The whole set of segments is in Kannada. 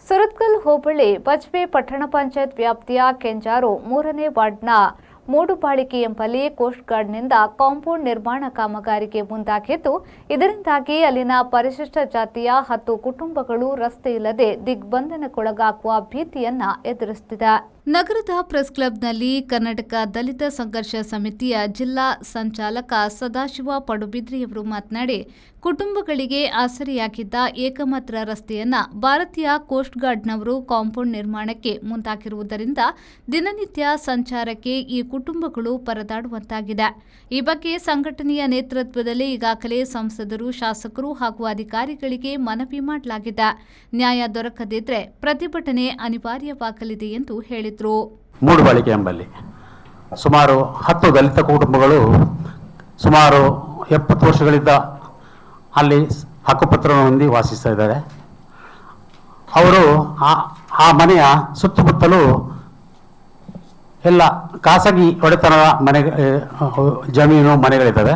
ಸುರತ್ಕಲ್ ಹೋಬಳಿ ಬಜ್ಪೆ ಪಟ್ಟಣ ಪಂಚಾಯತ್ ವ್ಯಾಪ್ತಿಯ ಕೆಂಜಾರು 3ನೇ ವಾರ್ಡ್ನ ಮೂಡುಬಾಳಿಕೆ ಎಂಬಲ್ಲಿ ಕೋಸ್ಟ್ ಗಾರ್ಡ್ನಿಂದ ಕಾಂಪೌಂಡ್ ನಿರ್ಮಾಣ ಕಾಮಗಾರಿಗೆ ಮುಂದಾಗಿದ್ದು, ಇದರಿಂದಾಗಿ ಅಲ್ಲಿನ ಪರಿಶಿಷ್ಟ ಜಾತಿಯ 10 ಕುಟುಂಬಗಳು ರಸ್ತೆ ಇಲ್ಲದೆ ದಿಗ್ಬಂಧನಕ್ಕೊಳಗಾಗುವ ಭೀತಿಯನ್ನ ಎದುರಿಸುತ್ತಿದೆ. ನಗರದ ಪ್ರೆಸ್ ಕ್ಲಬ್ನಲ್ಲಿ ಕರ್ನಾಟಕ ದಲಿತ ಸಂಘರ್ಷ ಸಮಿತಿಯ ಜಿಲ್ಲಾ ಸಂಚಾಲಕ ಸದಾಶಿವ ಪಡುಬಿದ್ರಿಯವರು ಮಾತನಾಡಿ, ಕುಟುಂಬಗಳಿಗೆ ಆಸರೆಯಾಗಿದ್ದ ಏಕಮಾತ್ರ ರಸ್ತೆಯನ್ನ ಭಾರತೀಯ ಕೋಸ್ಟ್ ಗಾರ್ಡ್ನವರು ಕಾಂಪೌಂಡ್ ನಿರ್ಮಾಣಕ್ಕೆ ಮುಂದಾಗಿರುವುದರಿಂದ ದಿನನಿತ್ಯ ಸಂಚಾರಕ್ಕೆ ಈ ಕುಟುಂಬಗಳು ಪರದಾಡುವಂತಾಗಿದೆ. ಈ ಬಗ್ಗೆ ಸಂಘಟನೆಯ ನೇತೃತ್ವದಲ್ಲಿ ಈಗಾಗಲೇ ಸಂಸದರು, ಶಾಸಕರು ಹಾಗೂ ಅಧಿಕಾರಿಗಳಿಗೆ ಮನವಿ ಮಾಡಲಾಗಿದೆ. ನ್ಯಾಯ ದೊರಕದಿದ್ದರೆ ಪ್ರತಿಭಟನೆ ಅನಿವಾರ್ಯವಾಗಲಿದೆ ಎಂದು ಹೇಳಿದರು. ಮೂಡುಬಾಳಿಕೆ ಎಂಬಲ್ಲಿ ಸುಮಾರು 10 ದಲಿತ ಕುಟುಂಬಗಳು ಸುಮಾರು 70 ವರ್ಷಗಳಿಂದ ಅಲ್ಲಿ ಹಕ್ಕುಪತ್ರವನ್ನು ಹೊಂದಿ ವಾಸಿಸ್ತಾ ಇದ್ದಾರೆ. ಅವರು ಆ ಮನೆಯ ಸುತ್ತಮುತ್ತಲೂ ಎಲ್ಲ ಖಾಸಗಿ ಒಡೆತನದ ಜಮೀನು ಮನೆಗಳಿದ್ದಾವೆ.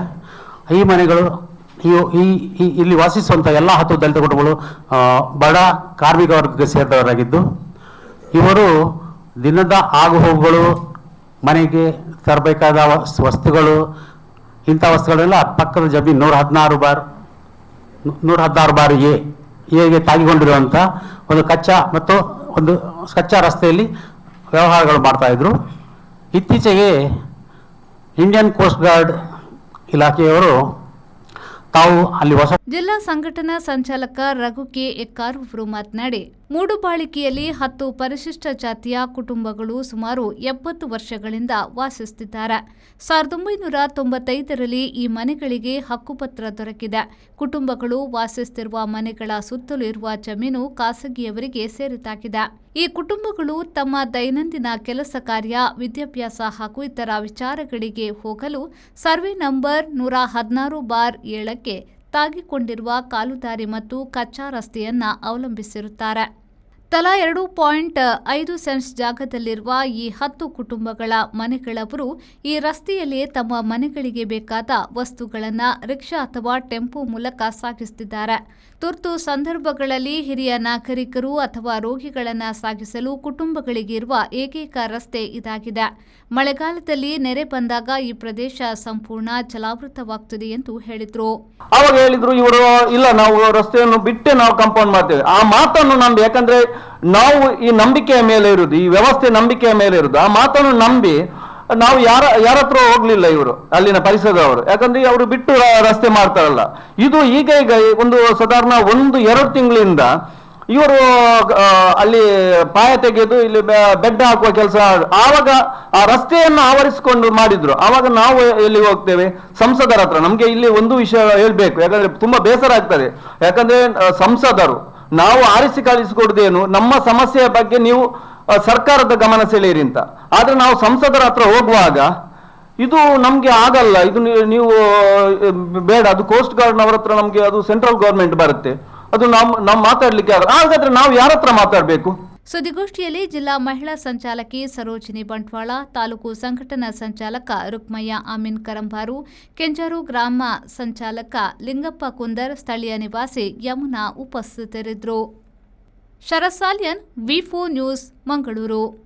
ಈ ಮನೆಗಳು ಇಲ್ಲಿ ವಾಸಿಸುವಂಥ ಎಲ್ಲ 10 ದಲಿತ ಕುಟುಂಬಗಳು ಬಡ ಕಾರ್ಮಿಕ ವರ್ಗಕ್ಕೆ ಸೇರಿದವರಾಗಿದ್ದು, ಇವರು ದಿನದ ಆಗುಹೋಗುಗಳು, ಮನೆಗೆ ತರಬೇಕಾದ ವಸ್ತುಗಳು, ಇಂಥ ವಸ್ತುಗಳೆಲ್ಲ ಪಕ್ಕದ ಜಮೀನು 116 ಬಾರ್ ಎಗೆ ತಾಗಿಕೊಂಡಿರುವಂಥ ಒಂದು ಕಚ್ಚಾ ರಸ್ತೆಯಲ್ಲಿ ವ್ಯವಹಾರಗಳು ಮಾಡ್ತಾ ಇದ್ರು. ಇತ್ತೀಚೆಗೆ ಇಂಡಿಯನ್ ಕೋಸ್ಟ್ ಗಾರ್ಡ್ ಇಲಾಖೆಯವರು ತಾವು ಅಲ್ಲಿ ಜಿಲ್ಲಾ ಸಂಘಟನಾ ಸಂಚಾಲಕ ರಘು ಕೆ ಎಕ್ಕಾರು ಅವರು ಮಾತನಾಡಿ, ಮೂಡುಬಾಳಿಕೆಯಲ್ಲಿ 10 ಪರಿಶಿಷ್ಟ ಜಾತಿಯ ಕುಟುಂಬಗಳು ಸುಮಾರು 70 ವರ್ಷಗಳಿಂದ ವಾಸಿಸುತ್ತಿದ್ದಾರೆ. 1995ರಲ್ಲಿ ಈ ಮನೆಗಳಿಗೆ ಹಕ್ಕುಪತ್ರ ದೊರಕಿದೆ. ಕುಟುಂಬಗಳು ವಾಸಿಸುತ್ತಿರುವ ಮನೆಗಳ ಸುತ್ತಲೂ ಇರುವ ಜಮೀನು ಖಾಸಗಿಯವರಿಗೆ ಸೇರಿದಾಗಿದೆ. ಈ ಕುಟುಂಬಗಳು ತಮ್ಮ ದೈನಂದಿನ ಕೆಲಸ ಕಾರ್ಯ, ವಿದ್ಯಾಭ್ಯಾಸ ಹಾಗೂ ಇತರ ವಿಚಾರಗಳಿಗೆ ಹೋಗಲು ಸರ್ವೆ ನಂಬರ್ 116/7ಕ್ಕೆ ತಾಗಿಕೊಂಡಿರುವ ಕಾಲುದಾರಿ ಮತ್ತು ಕಚ್ಚಾ ರಸ್ತೆಯನ್ನ ಅವಲಂಬಿಸಿರುತ್ತಾರೆ. ತಲಾ 2.5 ಸೆಂಟ್ಸ್ ಜಾಗದಲ್ಲಿರುವ ಈ 10 ಕುಟುಂಬಗಳ ಮನೆಗಳವರು ಈ ರಸ್ತೆಯಲ್ಲೇ ತಮ್ಮ ಮನೆಗಳಿಗೆ ಬೇಕಾದ ವಸ್ತುಗಳನ್ನು ರಿಕ್ಷಾ ಅಥವಾ ಟೆಂಪೋ ಮೂಲಕ ಸಾಗಿಸುತ್ತಿದ್ದಾರೆ. ತುರ್ತು ಸಂದರ್ಭಗಳಲ್ಲಿ ಹಿರಿಯ ನಾಗರಿಕರು ಅಥವಾ ರೋಗಿಗಳನ್ನು ಸಾಗಿಸಲು ಕುಟುಂಬಗಳಿಗೆ ಇರುವ ಏಕೈಕ ರಸ್ತೆ ಇದಾಗಿದೆ. ಮಳೆಗಾಲದಲ್ಲಿ ನೆರೆ ಬಂದಾಗ ಈ ಪ್ರದೇಶ ಸಂಪೂರ್ಣ ಜಲಾವೃತವಾಗುತ್ತದೆ ಎಂದು ಹೇಳಿದರು. ಅವಾಗ ಹೇಳಿದ್ರು ಇವರು, ಇಲ್ಲ ನಾವು ರಸ್ತೆಯನ್ನು ಬಿಟ್ಟೆ ನಾವು ಕಾಂಪೌಂಡ್ ಮಾಡ್ತೇವೆ. ಆ ಮಾತನ್ನು ನಂಬಿ, ಯಾಕಂದ್ರೆ ನಾವು ಈ ನಂಬಿಕೆಯ ಮೇಲೆ ಇರುವುದು, ಈ ವ್ಯವಸ್ಥೆ ನಂಬಿಕೆಯ ಮೇಲೆ ಇರುವುದು. ಆ ಮಾತನ್ನು ನಂಬಿ ನಾವು ಯಾರ ಹತ್ರ ಹೋಗ್ಲಿಲ್ಲ ಇವರು, ಅಲ್ಲಿನ ಪರಿಸರದವರು. ಯಾಕಂದ್ರೆ ಅವರು ಬಿಟ್ಟು ರಸ್ತೆ ಮಾಡ್ತಾರಲ್ಲ. ಇದು ಈಗ ಒಂದು ಸಾಧಾರಣ 1-2 ತಿಂಗಳಿಂದ ಇವರು ಅಲ್ಲಿ ಪಾಯ ತೆಗೆದು ಇಲ್ಲಿ ಬೆಡ್ ಹಾಕುವ ಕೆಲಸ. ಆವಾಗ ಆ ರಸ್ತೆಯನ್ನು ಆವರಿಸಿಕೊಂಡು ಮಾಡಿದ್ರು. ಆವಾಗ ನಾವು ಎಲ್ಲಿ ಹೋಗ್ತೇವೆ? ಸಂಸದರ ಹತ್ರ. ನಮ್ಗೆ ಇಲ್ಲಿ ಒಂದು ವಿಷಯ ಹೇಳ್ಬೇಕು, ಯಾಕಂದ್ರೆ ತುಂಬಾ ಬೇಸರ ಆಗ್ತದೆ. ಯಾಕಂದ್ರೆ ಸಂಸದರು ನಾವು ಆರಿಸಿ ಕಳಿಸಿಕೊಡುದೇನು, ನಮ್ಮ ಸಮಸ್ಯೆಯ ಬಗ್ಗೆ ನೀವು ಸರ್ಕಾರದ ಗಮನ ಸೆಳೆಯಿರಿ ಅಂತ. ಆದ್ರೆ ನಾವು ಸಂಸದರ ಹತ್ರ ಹೋಗುವಾಗ ಇದು ನಮ್ಗೆ ಆಗಲ್ಲ, ಇದು ನೀವು ಬೇಡ, ಅದು ಕೋಸ್ಟ್ ಗಾರ್ಡ್ನವರ ಹತ್ರ, ನಮ್ಗೆ ಅದು ಸೆಂಟ್ರಲ್ ಗವರ್ಮೆಂಟ್ ಬರುತ್ತೆ, ಅದು ನಾವು ಮಾತಾಡ್ಲಿಕ್ಕೆ ಆಗಲ್ಲ. ಹಾಗಾದ್ರೆ ನಾವು ಯಾರ ಹತ್ರ ಮಾತಾಡ್ಬೇಕು? ಸುದ್ದಿಗೋಷ್ಠಿಯಲ್ಲಿ ಜಿಲ್ಲಾ ಮಹಿಳಾ ಸಂಚಾಲಕಿ ಸರೋಜಿನಿ ಬಂಟ್ವಾಳ, ತಾಲೂಕು ಸಂಘಟನಾ ಸಂಚಾಲಕ ರುಕ್ಮಯ್ಯ ಅಮೀನ್ ಕರಂಬಾರು, ಕೆಂಜಾರು ಗ್ರಾಮ ಸಂಚಾಲಕ ಲಿಂಗಪ್ಪ ಕುಂದರ್, ಸ್ಥಳೀಯ ನಿವಾಸಿ ಯಮುನಾ ಉಪಸ್ಥಿತರಿದ್ದರು. ಶರಸಾಲಿಯನ್, ವಿ4 ನ್ಯೂಸ್, ಮಂಗಳೂರು.